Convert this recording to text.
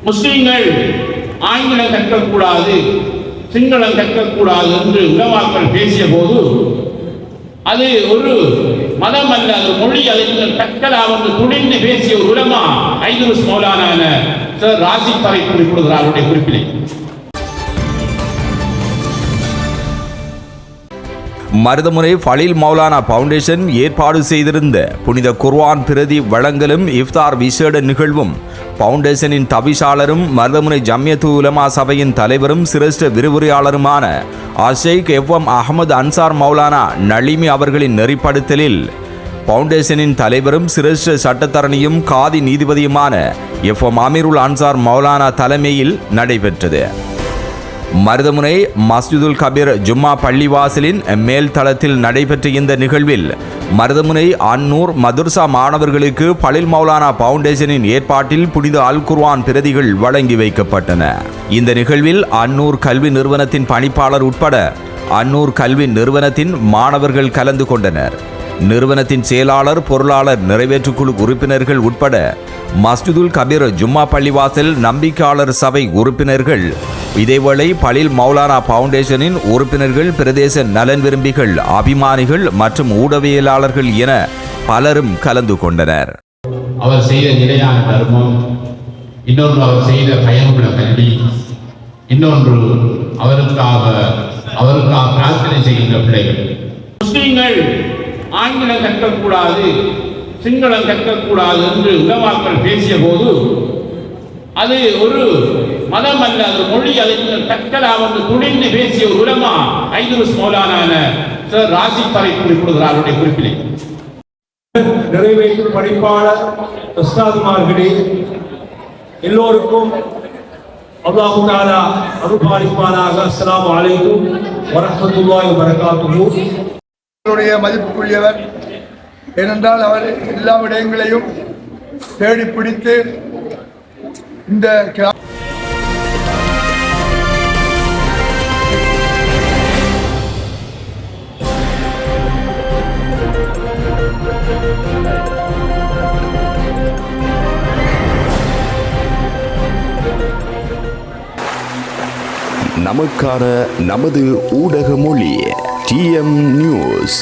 முஸ்லிம்கள் ஆங்கிலம் கற்கக்கூடாது, சிங்களம் கற்கக்கூடாது என்று உலமாக்கள் பேசிய போது அது ஒரு மதம் அல்ல, அது மொழி, அதை நீங்கள் கற்கலாம் என்று துணிந்து பேசிய ஒரு உலமா ஐதுருஸ் மௌலான சார் ராசிக் பரை குறிப்பிடுகிறார் அவருடைய குறிப்பிலே. மருதமுனை ஃபலீல் மௌலானா ஃபவுண்டேஷன் ஏற்பாடு செய்திருந்த புனித குர்ஆன் பிரதி வழங்கலும் இஃப்தார் விசேட நிகழ்வும் ஃபவுண்டேஷனின் தவிசாளரும் மருதமுனை ஜம்யத்து உலமா சபையின் தலைவரும் சிரேஷ்ட விரிவுரையாளருமான ஷேக் எஃப்எம் அஹமது அன்சார் மௌலானா நளிமி அவர்களின் நெறிப்படுத்தலில் ஃபவுண்டேஷனின் தலைவரும் சிரேஷ்ட சட்டத்தரணியும் காதி நீதிபதியுமான எஃப்எம் அமீருல் அன்சார் மௌலானா தலைமையில் நடைபெற்றது. மருதமுனை மஸ்ஜிதுல் கபீர் ஜும்மா பள்ளிவாசலின் மேல் தளத்தில் நடைபெற்ற இந்த நிகழ்வில் மருதமுனை அன்னூர் மதுர்சா மாணவர்களுக்கு ஃபலீல் மௌலானா ஃபவுண்டேஷனின் ஏற்பாட்டில் புனித அல் குர்ஆன் பிரதிகள் வழங்கி வைக்கப்பட்டன. இந்த நிகழ்வில் அன்னூர் கல்வி நிறுவனத்தின் பணிப்பாளர் உட்பட அன்னூர் கல்வி நிறுவனத்தின் மாணவர்கள் கலந்து கொண்டனர். நிறுவனத்தின் செயலாளர், பொருளாளர், நிறைவேற்றுக்குழு உறுப்பினர்கள் உட்பட மஸ்ஜிதுல் கபீர் ஜும்மா பள்ளிவாசல் நம்பிக்கையாளர் சபை உறுப்பினர்கள், இதேவேளை ஃபலீல் மௌலானா ஃபவுண்டேஷனின் உறுப்பினர்கள், பிரதேச நலன் விரும்பிகள், அபிமானிகள் மற்றும் ஊடகவியலாளர்கள் என பலரும் கலந்து கொண்டனர். அவர் செய்த நிலையான தர்மம், இன்னொன்று அவர் செய்த பயனுள்ள கல்வி, இன்னொன்று அவருக்காக பிரார்த்தனை செய்கின்ற பிள்ளைகள். முஸ்லிம்கள் ஆங்கிலம் கற்கக்கூடாது, சிங்களம் கற்கக்கூடாது என்று உலமாக்கள் பேசிய போது அது ஒரு மதம் அல்ல, அது மொழி, அதை நீங்கள் கற்கலாம் என்று துணிந்து பேசிய ஒரு உலமா ஐதுருஸ் மௌலான சார் ராசிக் பரை குறிப்பிடுகிறார் அவருடைய குறிப்பிலே. நிறைவேற்றும் பணிப்பாளர் உஸ்தாதுமார்களே, எல்லோருக்கும் அல்லாஹு தஆலா அருள்பாலிப்பானாக. அஸ்ஸலாமு அலைக்கும் வரஹ்மத்துல்லாஹி வபரகாத்துஹு. மதிப்புக்குரியவர், ஏனென்றால் அவர் எல்லா விடயங்களையும் தேடி பிடித்து இந்த நமக்கான நமது ஊடக மொழி TM நியூஸ்.